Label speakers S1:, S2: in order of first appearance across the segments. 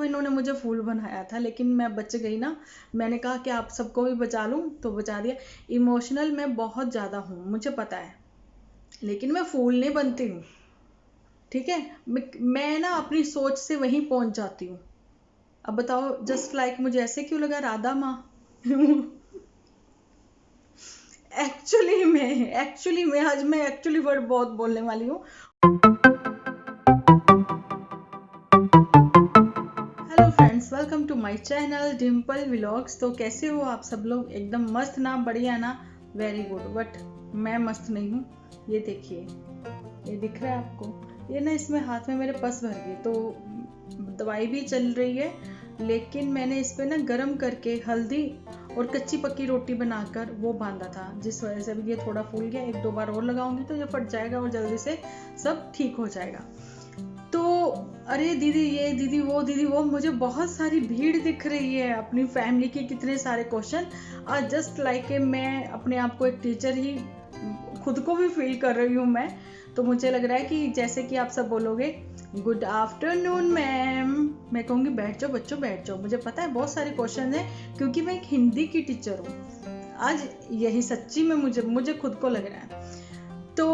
S1: देखो इन्होंने मुझे फूल बनाया था, लेकिन मैं बच गई ना। मैंने कहा कि आप सबको भी बचा लूं, तो बचा दिया। इमोशनल मैं बहुत ज़्यादा हूँ, मुझे पता है, लेकिन मैं फूल नहीं बनती हूँ। ठीक है, मैं ना अपनी सोच से वहीं पहुंच जाती हूँ। अब बताओ, जस्ट लाइक मुझे ऐसे क्यों लगा राधा माँ। एक्चुअली में आज मैं एक्चुअली वर्ड बहुत बोलने वाली हूँ। Hello friends, welcome to my channel Dimple vlogs. तो कैसे हो आप सब लोग? एकदम मस्त ना, बढ़िया ना, वेरी गुड। बट मैं मस्त नहीं हूँ। ये देखिए, ये दिख रहा है आपको? ये ना, इसमें हाथ में मेरे पस भर गई, तो दवाई भी चल रही है, लेकिन मैंने इस पे ना गरम करके हल्दी और कच्ची पक्की रोटी बनाकर वो बांधा था, जिस वजह से भी ये थोड़ा फूल गया। 1-2 बार और लगाऊंगी तो ये फट जाएगा और जल्दी से सब ठीक हो जाएगा। तो अरे दीदी ये, दीदी वो, मुझे बहुत सारी भीड़ दिख रही है अपनी फैमिली के, कितने सारे क्वेश्चन। आज जस्ट लाइक मैं अपने आप को एक टीचर ही खुद को भी फील कर रही हूँ मैं। तो मुझे लग रहा है कि जैसे कि आप सब बोलोगे गुड आफ्टरनून मैम, मैं कहूँगी बैठ जाओ बच्चों बैठ जाओ। मुझे पता है बहुत सारे क्वेश्चन हैं, क्योंकि मैं एक हिंदी की टीचर हूँ। आज यही सच्ची में मुझे खुद को लग रहा है। तो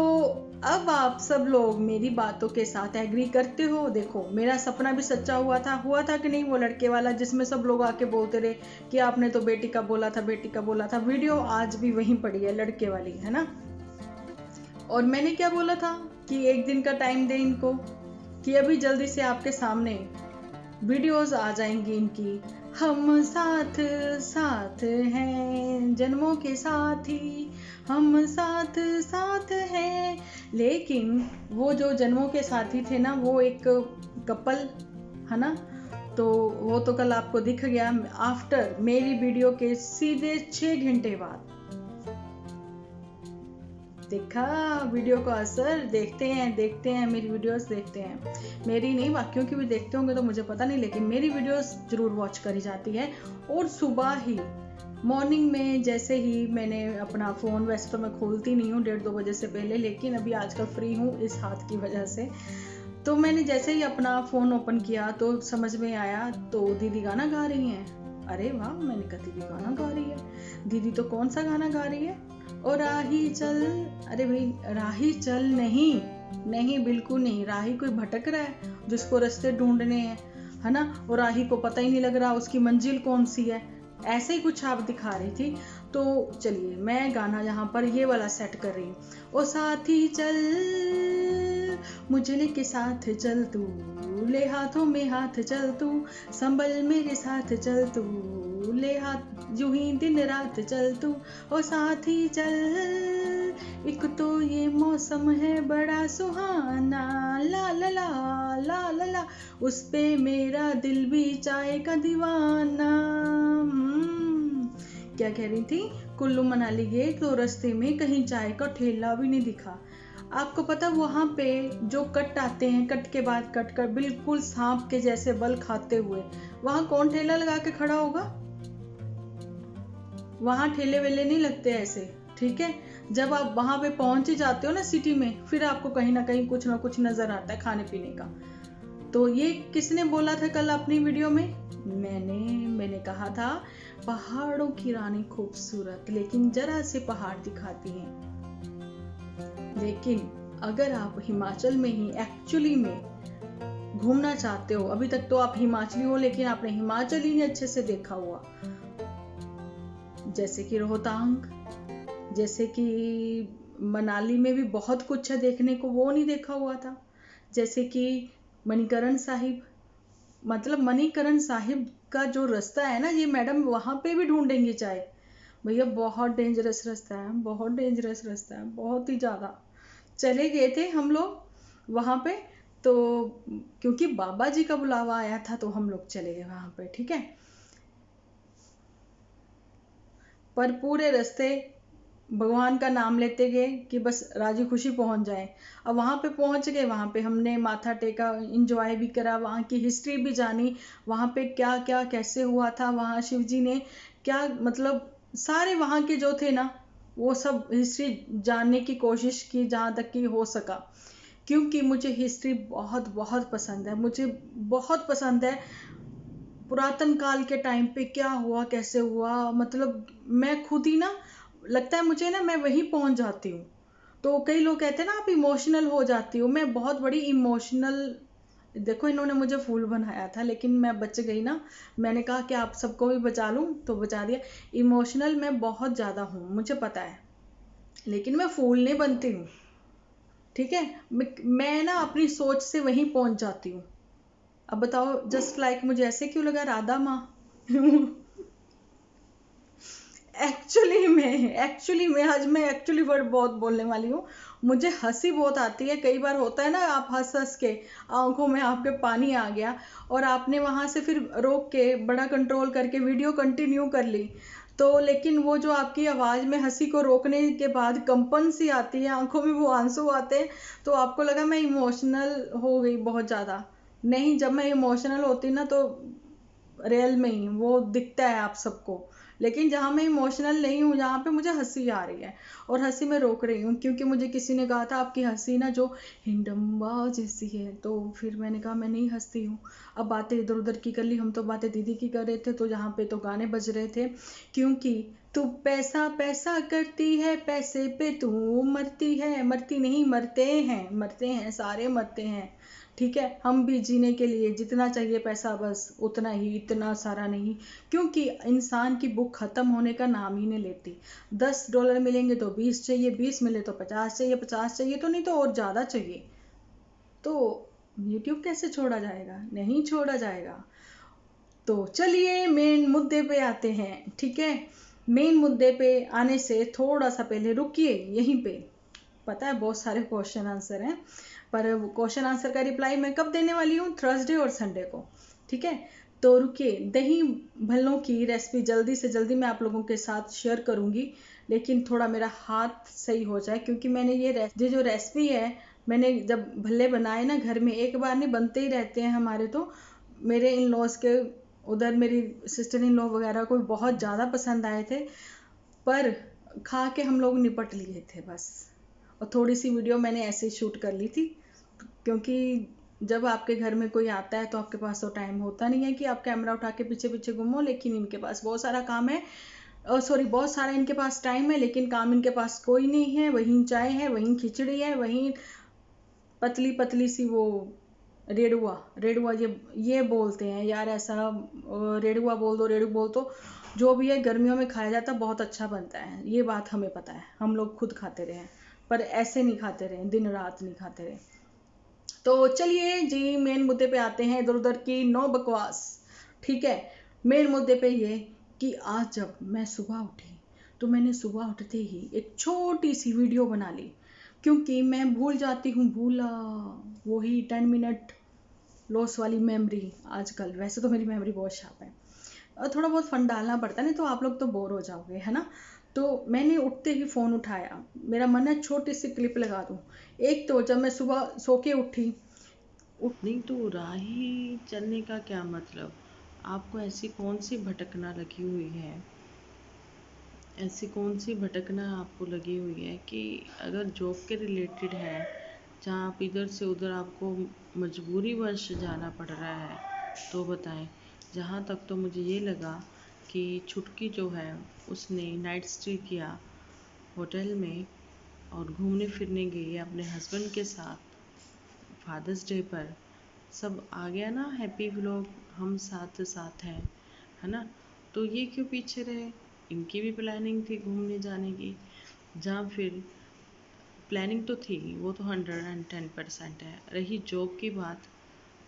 S1: अब आप सब लोग मेरी बातों के साथ एग्री करते हो? देखो, मेरा सपना भी सच्चा हुआ था कि नहीं, वो लड़के वाला जिसमें सब लोग आके बोलते रहे कि आपने तो बेटी का बोला था, बेटी का बोला था। वीडियो आज भी वहीं पड़ी है, लड़के वाली, है ना। और मैंने क्या बोला था कि एक दिन का टाइम दे इनको, कि अभी जल्दी से आपके सामने वीडियोस आ जाएंगी इनकी। हम साथ साथ हैं, जन्मों के साथी, हम साथ साथ हैं। लेकिन वो जो जन्मों के साथी थे ना, वो एक कपल, है ना। तो वो तो कल आपको दिख गया, आफ्टर मेरी वीडियो के सीधे 6 घंटे बाद देखा वीडियो का असर। देखते हैं मेरी वीडियोस, देखते हैं। मेरी नहीं, बाकियों की भी देखते होंगे तो मुझे पता नहीं, लेकिन मेरी वीडियोस जरूर वॉच करी जाती है। और सुबह ही मॉर्निंग में जैसे ही मैंने अपना फ़ोन, वैसे तो मैं खोलती नहीं हूँ 1:30-2 बजे से पहले, लेकिन अभी आजकल फ्री हूँ इस हाथ की वजह से। तो मैंने जैसे ही अपना फ़ोन ओपन किया तो समझ में आया, तो दीदी गाना गा रही हैं। अरे वाह, मैंने कहा दीदी गाना गा रही है। दीदी तो कौन सा गाना गा रही है? और राही चल। अरे भाई, राही चल नहीं, नहीं बिल्कुल नहीं। राही कोई भटक रहा है जिसको रास्ते ढूंढने हैं, है ना। और राही को पता ही नहीं लग रहा उसकी मंजिल कौन सी है। ऐसे ही कुछ आप दिखा रही थी। तो चलिए, मैं गाना यहाँ पर ये वाला सेट कर रही हूँ। ओ साथी चल, मुझे लेके साथ चल तू, ले हाथों में हाथ चल तू, संभल मेरे साथ चल तू, ले हाथ यूं ही दिन रात चल तू। ओ साथी चल, एक तो ये मौसम है बड़ा सुहाना, ला ला ला ला ला ला, उस पे मेरा दिल भी चाय का दीवाना। क्या कह रही थी? कुल्लू मनाली गए तो रास्ते में कहीं चाय का ठेला भी नहीं दिखा। आपको पता, वहां पे जो कट आते हैं, कट के बाद कट कर बिल्कुल सांप के जैसे बल खाते हुए, वहां कौन ठेला लगा के खड़ा होगा? वहां ठेले वेले नहीं लगते ऐसे, ठीक है। जब आप वहां पे पहुंच ही जाते हो ना सिटी में, फिर आपको कहीं ना कहीं कुछ ना कुछ नजर आता है खाने पीने का। तो ये किसने बोला था कल अपनी वीडियो में? मैंने कहा था पहाड़ों की रानी खूबसूरत, लेकिन जरा से पहाड़ दिखाती हैं। लेकिन अगर आप हिमाचल में ही एक्चुअली में घूमना चाहते हो, अभी तक तो आप हिमाचली हो लेकिन आपने हिमाचल ही नहीं अच्छे से देखा हुआ, जैसे कि रोहतांग, जैसे कि मनाली में भी बहुत कुछ है देखने को, वो नहीं देखा हुआ था। जैसे कि मणिकरण साहिब, मतलब मणिकरण साहिब का जो रास्ता है ना, ये मैडम वहां पे भी ढूंढेंगी चाय। भैया बहुत डेंजरस रास्ता है, बहुत डेंजरस रास्ता है, बहुत ही ज्यादा। चले गए थे हम लोग वहां पे, तो क्योंकि बाबा जी का बुलावा आया था तो हम लोग चले गए वहां पे, ठीक है। पर पूरे रास्ते भगवान का नाम लेते गए कि बस राजी खुशी पहुंच जाए। अब वहां पे पहुंच गए, वहां पे हमने माथा टेका, एंजॉय भी करा, वहां की हिस्ट्री भी जानी, वहां पे क्या क्या कैसे हुआ था, वहां शिव जी ने क्या, मतलब सारे वहां के जो थे ना, वो सब हिस्ट्री जानने की कोशिश की जहां तक कि हो सका। क्योंकि मुझे हिस्ट्री बहुत बहुत पसंद है, मुझे बहुत पसंद है। पुरातन काल के टाइम पे क्या हुआ, कैसे हुआ, मतलब मैं खुद ही ना, लगता है मुझे ना, मैं वहीं पहुंच जाती हूँ। तो कई लोग कहते हैं ना आप इमोशनल हो जाती हो, मैं बहुत बड़ी इमोशनल। देखो इन्होंने मुझे फूल बनाया था लेकिन मैं बच गई ना। मैंने कहा कि आप सबको भी बचा लूं तो बचा दिया। इमोशनल मैं बहुत ज़्यादा हूँ, मुझे पता है, लेकिन मैं फूल नहीं बनती हूँ। ठीक है, मैं ना अपनी सोच से वहीं पहुंच जाती हूँ। अब बताओ, जस्ट लाइक मुझे ऐसे क्यों लगा राधा माँ। एक्चुअली में आज मैं एक्चुअली वर्ड बहुत बोलने वाली हूँ। मुझे हंसी बहुत आती है, कई बार होता है ना, आप हंस हंस के आंखों में आपके पानी आ गया और आपने वहां से फिर रोक के बड़ा कंट्रोल करके वीडियो कंटिन्यू कर ली। तो लेकिन वो जो आपकी आवाज में हंसी को रोकने के बाद कंपन सी आती है, आंखों में वो आंसू आते हैं, तो आपको लगा मैं इमोशनल हो गई बहुत ज्यादा। नहीं, जब मैं इमोशनल होती ना तो रियल में ही वो दिखता है आप सबको। लेकिन जहाँ मैं इमोशनल नहीं हूँ, जहाँ पे मुझे हंसी आ रही है और हंसी मैं रोक रही हूँ, क्योंकि मुझे किसी ने कहा था आपकी हंसी ना जो हिंडम्बा जैसी है, तो फिर मैंने कहा मैं नहीं हंसती हूँ। अब बातें इधर उधर की कर ली, हम तो बातें दीदी की कर रहे थे, तो जहाँ पे तो गाने बज रहे थे, क्योंकि तू पैसा पैसा करती है, पैसे पे तू मरती है, मरती नहीं, मरते हैं सारे मरते हैं। ठीक है, हम भी जीने के लिए जितना चाहिए पैसा बस उतना ही, इतना सारा नहीं। क्योंकि इंसान की भूख खत्म होने का नाम ही नहीं लेती। $10 मिलेंगे तो 20 चाहिए, 20 मिले तो 50 चाहिए, 50 चाहिए तो नहीं तो और ज्यादा चाहिए। तो यूट्यूब कैसे छोड़ा जाएगा, नहीं छोड़ा जाएगा। तो चलिए मेन मुद्दे पे आते हैं। ठीक है, मेन मुद्दे पे आने से थोड़ा सा पहले रुकिए यहीं पे। पता है बहुत सारे क्वेश्चन आंसर हैं, पर क्वेश्चन आंसर का रिप्लाई मैं कब देने वाली हूँ, थर्सडे और संडे को। ठीक है, तो रुकिए, दही भल्लों की रेसिपी जल्दी से जल्दी मैं आप लोगों के साथ शेयर करूंगी, लेकिन थोड़ा मेरा हाथ सही हो जाए, क्योंकि मैंने ये जो रेसिपी है, मैंने जब भल्ले बनाए ना घर में, एक बार नहीं बनते ही रहते हैं हमारे तो। मेरे इन लॉज के उधर मेरी सिस्टर इन लॉ वगैरह को बहुत ज़्यादा पसंद आए थे, पर खा के हम लोग निपट लिए थे बस। और थोड़ी सी वीडियो मैंने ऐसे ही शूट कर ली थी, क्योंकि जब आपके घर में कोई आता है तो आपके पास तो टाइम होता नहीं है कि आप कैमरा उठा के पीछे पीछे घूमो, लेकिन इनके पास बहुत सारा काम है, सॉरी बहुत सारा इनके पास टाइम है, लेकिन काम इनके पास कोई नहीं है। वहीं चाय है, वहीं खिचड़ी है, वहीं पतली पतली सी वो रेडुआ, रेडुआ ये बोलते हैं यार ऐसा, रेडुआ बोल दो, रेडू बोल दो, जो भी है गर्मियों में खाया जाता है, बहुत अच्छा बनता है, ये बात हमें पता है, हम लोग खुद खाते रहे हैं, पर ऐसे नहीं खाते रहे, दिन रात नहीं खाते रहे। तो चलिए जी मेन मुद्दे पे आते हैं, इधर उधर की नो बकवास। ठीक है, मेन मुद्दे पे ये कि आज जब मैं सुबह उठी तो मैंने सुबह उठते ही एक छोटी सी वीडियो बना ली, क्योंकि मैं भूल जाती हूँ, भूला, वही 10 मिनट लॉस वाली मेमोरी आजकल। वैसे तो मेरी मेमोरी बहुत शार्प है और थोड़ा बहुत फन डालना पड़ता है, नहीं तो आप लोग तो बोर हो जाओगे, है ना। तो मैंने उठते ही फ़ोन उठाया, मेरा मन है छोटी सी क्लिप लगा दूँ। एक तो जब मैं सुबह सो के उठी,
S2: नहीं तो राही चलने का क्या मतलब? आपको ऐसी कौन सी भटकना लगी हुई है? ऐसी कौन सी भटकना आपको लगी हुई है कि अगर जॉब के रिलेटेड है, जहाँ आप इधर से उधर आपको मजबूरीवश जाना पड़ रहा है, तो बताएं। जहाँ तक तो मुझे ये लगा कि छुटकी जो है उसने नाइट स्टे किया होटल में और घूमने फिरने गई है अपने हस्बैंड के साथ फादर्स डे पर। सब आ गया ना हैप्पी व्लॉग, हम साथ साथ हैं, है ना। तो ये क्यों पीछे रहे? इनकी भी प्लानिंग थी घूमने जाने की। जहाँ फिर प्लानिंग तो थी, वो तो 110% है। रही जॉब की बात,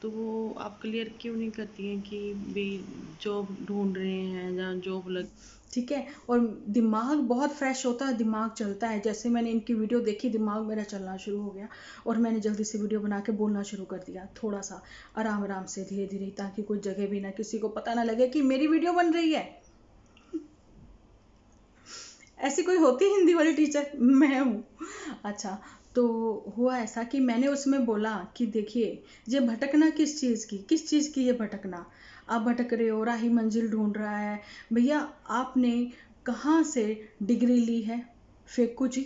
S2: तो वो आप क्लियर क्यों नहीं करती हैं कि भाई जॉब ढूंढ रहे हैं जहाँ जॉब लग।
S1: ठीक है, और दिमाग बहुत फ्रेश होता है, दिमाग चलता है। जैसे मैंने इनकी वीडियो देखी, दिमाग मेरा चलना शुरू हो गया और मैंने जल्दी से वीडियो बना के बोलना शुरू कर दिया, थोड़ा सा आराम आराम से धीरे धीरे, ताकि कोई जगह भी ना, किसी को पता ना लगे कि मेरी वीडियो बन रही है। ऐसी कोई होती है हिंदी वाली टीचर, मैं हूँ। अच्छा, तो हुआ ऐसा कि मैंने उसमें बोला कि देखिए, ये भटकना किस चीज़ की ये भटकना। आप भटक रहे हो, राही मंजिल ढूंढ रहा है। भैया आपने कहाँ से डिग्री ली है, फेंकू जी,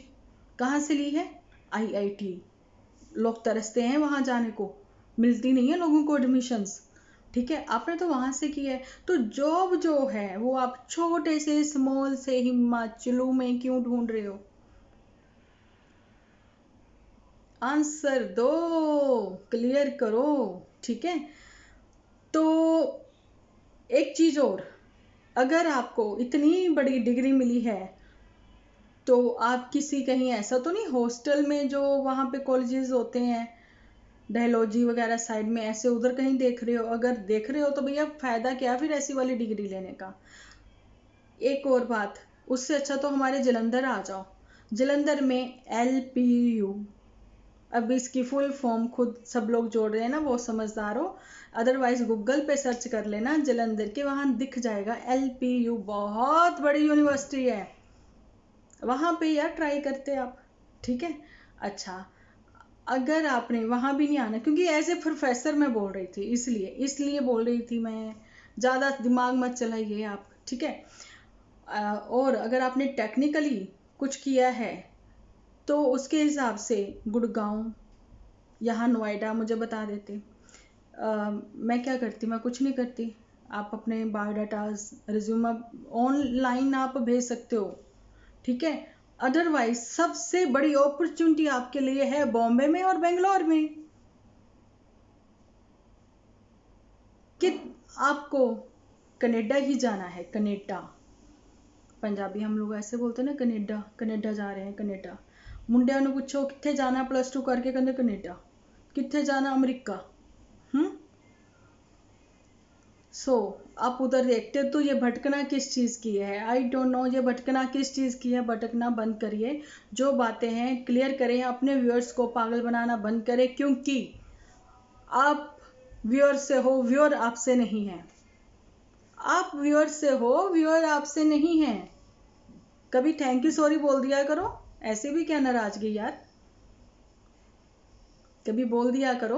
S1: कहाँ से ली है? आईआईटी। लोग तरसते हैं वहाँ जाने को, मिलती नहीं है लोगों को एडमिशन्स। ठीक है, आपने तो वहां से किया है, तो जॉब जो है वो आप छोटे से स्मॉल से हिमाचलू में क्यों ढूंढ रहे हो? आंसर दो, क्लियर करो। ठीक है, तो एक चीज और, अगर आपको इतनी बड़ी डिग्री मिली है तो आप किसी कहीं ऐसा तो नहीं हॉस्टल में, जो वहां पे कॉलेजेस होते हैं डलहौजी वगैरह साइड में, ऐसे उधर कहीं देख रहे हो? अगर देख रहे हो तो भैया फायदा क्या फिर ऐसी वाली डिग्री लेने का। एक और बात, उससे अच्छा तो हमारे जलंधर आ जाओ। जलंधर में LPU, अब इसकी फुल फॉर्म खुद सब लोग जोड़ रहे हैं ना, वो समझदार हो, अदरवाइज गूगल पे सर्च कर लेना जलंधर के, वहां दिख जाएगा LPU, बहुत बड़ी यूनिवर्सिटी है, वहां पे यार ट्राई करते आप। ठीक है, अच्छा, अगर आपने वहां भी नहीं आना, क्योंकि एज ए प्रोफेसर मैं बोल रही थी, इसलिए बोल रही थी मैं, ज्यादा दिमाग मत चलाइए आप। ठीक है, और अगर आपने टेक्निकली कुछ किया है तो उसके हिसाब से गुड़गांव, यहाँ नोएडा मुझे बता देते। मैं क्या करती, मैं कुछ नहीं करती, आप अपने बायोडाटा रिज्यूम ऑनलाइन आप भेज सकते हो। ठीक है, अदरवाइज सबसे बड़ी अपॉर्चुनिटी आपके लिए है बॉम्बे में और बेंगलोर में, कि आपको कनाडा ही जाना है। कनाडा, पंजाबी हम लोग ऐसे बोलते हैं ना, कनाडा, कनाडा जा रहे हैं कनाडा। मुंडिया ने पूछो कितने जाना +2 करके, कहते कनाडा। कितने जाना? अमेरिका। सो आप उधर देखते हो, तो ये भटकना किस चीज की है? आई डोंट नो, ये भटकना किस चीज की है? भटकना बंद करिए, जो बातें हैं क्लियर करें, अपने व्यूअर्स को पागल बनाना बंद करें, क्योंकि आप व्यूअर से हो, व्यूअर आपसे नहीं है। आप व्यूअर से हो, व्यूअर आपसे नहीं है। कभी थैंक यू सॉरी बोल दिया करो, ऐसे भी क्या नाराजगी यार, कभी बोल दिया करो।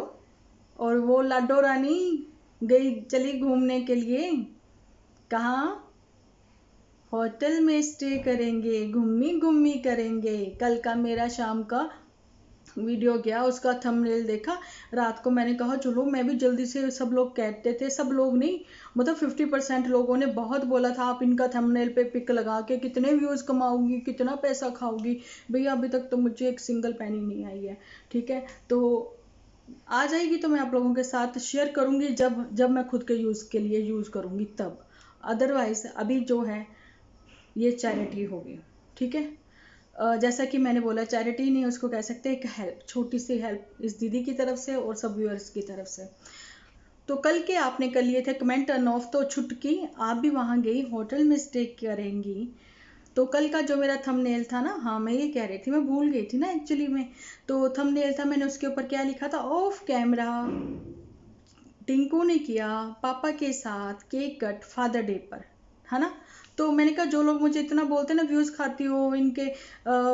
S1: और वो लाडो रानी गई, चली घूमने के लिए, कहाँ? होटल में स्टे करेंगे, घूमी घूमी करेंगे। कल का मेरा शाम का वीडियो गया, उसका थंबनेल देखा, रात को मैंने कहा चलो मैं भी जल्दी से, सब लोग कहते थे, सब लोग नहीं मतलब 50% लोगों ने बहुत बोला था आप इनका थंबनेल पे पिक लगा के कितने व्यूज कमाओगी, कितना पैसा खाओगी। भैया अभी तक तो मुझे एक सिंगल पैनी नहीं आई है। ठीक है, तो आ जाएगी तो मैं आप लोगों के साथ शेयर करूंगी, जब जब मैं खुद के यूज के लिए यूज करूंगी तब। अदरवाइज अभी जो है ये चैरिटी होगी। ठीक है, जैसा कि मैंने बोला, चैरिटी नहीं उसको कह सकते, एक हेल्प, छोटी सी हेल्प इस दीदी की तरफ से और सब व्यूअर्स की तरफ से। तो कल के आपने कर लिए थे कमेंट टर्न ऑफ, तो छुटकी आप भी वहां गई, होटल में स्टे करेंगी। तो कल का जो मेरा थंबनेल था ना, हाँ मैं ये कह रही थी, मैं भूल गई थी ना एक्चुअली में। तो थंबनेल था, मैंने उसके ऊपर क्या लिखा था, ऑफ कैमरा टिंकू ने किया पापा के साथ केक कट फादर डे पर, है ना। तो मैंने कहा जो लोग मुझे इतना बोलते हैं ना व्यूज खाती हो इनके,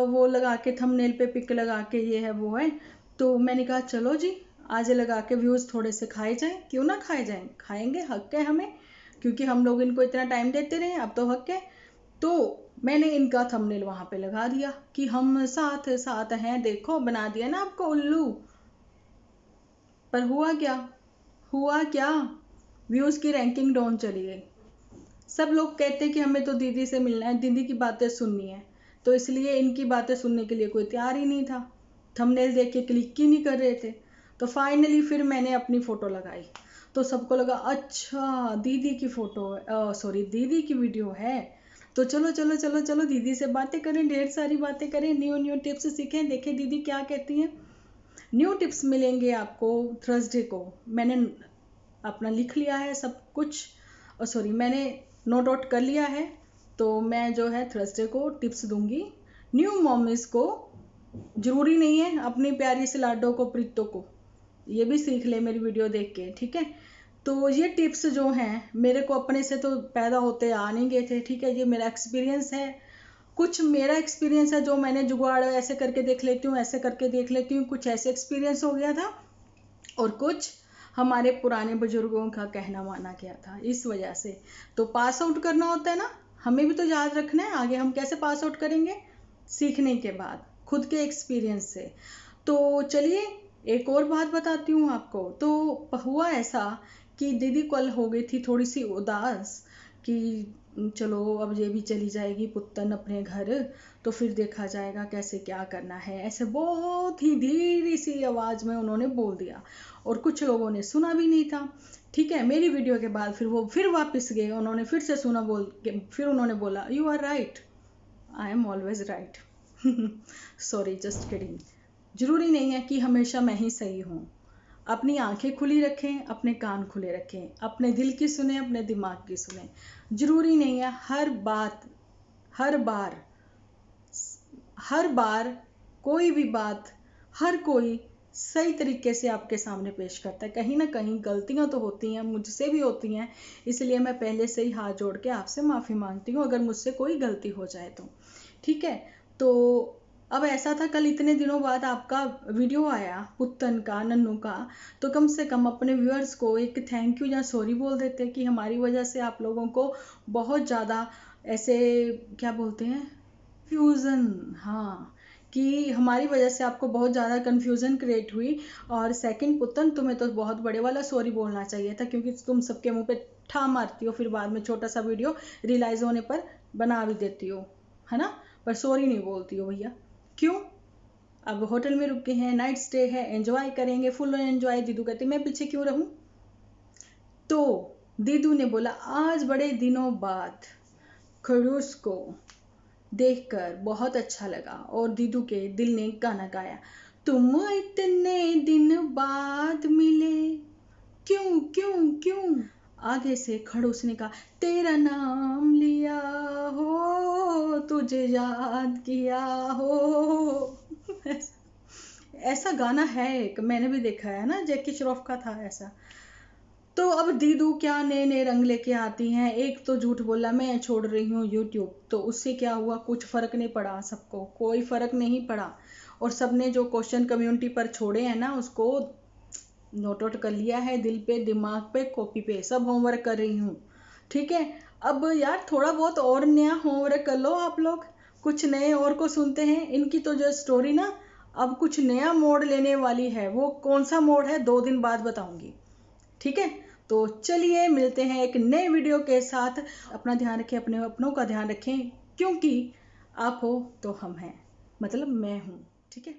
S1: वो लगा के थंबनेल पे पिक लगा के, ये है वो है, तो मैंने कहा चलो जी आज लगा के व्यूज थोड़े से खाए जाएं, क्यों ना खाए जाएं, खाएंगे, हक है हमें, क्योंकि हम लोग इनको इतना टाइम देते रहे, अब तो हक है। तो मैंने इनका थंबनेल वहां पे लगा दिया कि हम साथ साथ हैं, देखो बना दिया ना आपको उल्लू। पर हुआ क्या? हुआ क्या? व्यूज की रैंकिंग डाउन चली गई। सब लोग कहते कि हमें तो दीदी से मिलना है, दीदी की बातें सुननी है, तो इसलिए इनकी बातें सुनने के लिए कोई तैयार ही नहीं था, थंबनेल देख के क्लिक ही नहीं कर रहे थे। तो फाइनली फिर मैंने अपनी फोटो लगाई, तो सबको लगा अच्छा दीदी की फोटो, सॉरी दीदी की वीडियो है, तो चलो चलो चलो चलो दीदी से बातें करें, ढेर सारी बातें करें, न्यू न्यू टिप्स सीखें, देखें दीदी क्या कहती हैं। न्यू टिप्स मिलेंगे आपको थर्सडे को, मैंने अपना लिख लिया है सब कुछ, और सॉरी मैंने नोट आउट कर लिया है, तो मैं जो है थर्सडे को टिप्स दूंगी न्यू मॉमिस को। जरूरी नहीं है अपनी प्यारी से लाडो को, प्रीतो को, ये भी सीख ले मेरी वीडियो देख के। ठीक है, तो ये टिप्स जो हैं मेरे को अपने से तो पैदा होते आ नहीं गए थे। ठीक है, ये मेरा एक्सपीरियंस है, कुछ मेरा एक्सपीरियंस है जो मैंने जुगाड़ ऐसे करके देख लेती हूँ, ऐसे करके देख लेती हूँ, कुछ ऐसे एक्सपीरियंस हो गया था, और कुछ हमारे पुराने बुजुर्गों का कहना माना गया था, इस वजह से। तो पास आउट करना होता है ना, हमें भी तो याद रखना है, आगे हम कैसे पास आउट करेंगे? सीखने के बाद, खुद के एक्सपीरियंस से। तो चलिए एक और बात बताती हूँ आपको। तो हुआ ऐसा कि दीदी कल हो गई थी थोड़ी सी उदास कि चलो अब ये भी चली जाएगी पुत्तन अपने घर, तो फिर देखा जाएगा कैसे क्या करना है। ऐसे बहुत ही धीरे सी आवाज़ में उन्होंने बोल दिया और कुछ लोगों ने सुना भी नहीं था। ठीक है, मेरी वीडियो के बाद फिर वो फिर वापस गए, उन्होंने फिर से सुना, बोल के फिर उन्होंने बोला you are right, I am always right. Sorry, just kidding. जरूरी नहीं है कि हमेशा मैं ही सही हूँ। अपनी आंखें खुली रखें, अपने कान खुले रखें, अपने दिल की सुने, अपने दिमाग की सुने। जरूरी नहीं है हर बार कोई भी बात हर कोई सही तरीके से आपके सामने पेश करता है। कहीं ना कहीं गलतियां तो होती हैं, मुझसे भी होती हैं, इसलिए मैं पहले से ही हाथ जोड़ के आपसे माफ़ी मांगती हूँ अगर मुझसे कोई गलती हो जाए तो। ठीक है, तो अब ऐसा था कल इतने दिनों बाद आपका वीडियो आया पुत्तन का, नन्नू का, तो कम से कम अपने व्यूअर्स को एक थैंक यू या सॉरी बोल देते कि हमारी वजह से आप लोगों को बहुत ज़्यादा ऐसे क्या बोलते हैं कंफ्यूज़न, हाँ, कि हमारी वजह से आपको बहुत ज़्यादा कंफ्यूजन क्रिएट हुई। और सेकंड पुतन, तुम्हें तो बहुत बड़े वाला सॉरी बोलना चाहिए था क्योंकि तुम सबके मुंह पे ठा मारती हो, फिर बाद में छोटा सा वीडियो रियलाइज होने पर बना भी देती हो, है ना, पर सॉरी नहीं बोलती हो भैया। क्यों? अब होटल में रुके हैं, नाइट स्टे है, एंजॉय करेंगे, फुल एंजॉय। दीदू कहती मैं पीछे क्यों रहूं? तो दीदू ने बोला आज बड़े दिनों बाद खड़ूस को देखकर बहुत अच्छा लगा और दीदू के दिल ने गाना गाया, तुम इतने दिन बाद मिले, क्यों क्यों क्यों। आगे से खड़ूस ने कहा तेरा नाम लिया हो, तुझे याद किया हो। ऐसा गाना है एक, मैंने भी देखा है ना, जैकी श्रॉफ का था ऐसा। तो अब दीदू क्या नए नए रंग लेके आती हैं। एक तो झूठ बोला मैं छोड़ रही हूँ यूट्यूब, तो उससे क्या हुआ, कुछ फर्क नहीं पड़ा, सबको कोई फर्क नहीं पड़ा। और सबने जो क्वेश्चन कम्युनिटी पर छोड़े हैं ना, उसको नोट आउट कर लिया है, दिल पे, दिमाग पे, कॉपी पे, सब होमवर्क कर रही हूँ। ठीक है, अब यार थोड़ा बहुत और नया होमवर्क कर लो आप लोग, कुछ नए और को सुनते हैं। इनकी तो जो स्टोरी ना अब कुछ नया मोड़ लेने वाली है, वो कौन सा मोड़ है 2 दिन बाद बताऊंगी। ठीक है, तो चलिए मिलते हैं एक नए वीडियो के साथ। अपना ध्यान रखें, अपने अपनों का ध्यान रखें, क्योंकि आप हो तो हम हैं, मतलब मैं हूँ। ठीक है।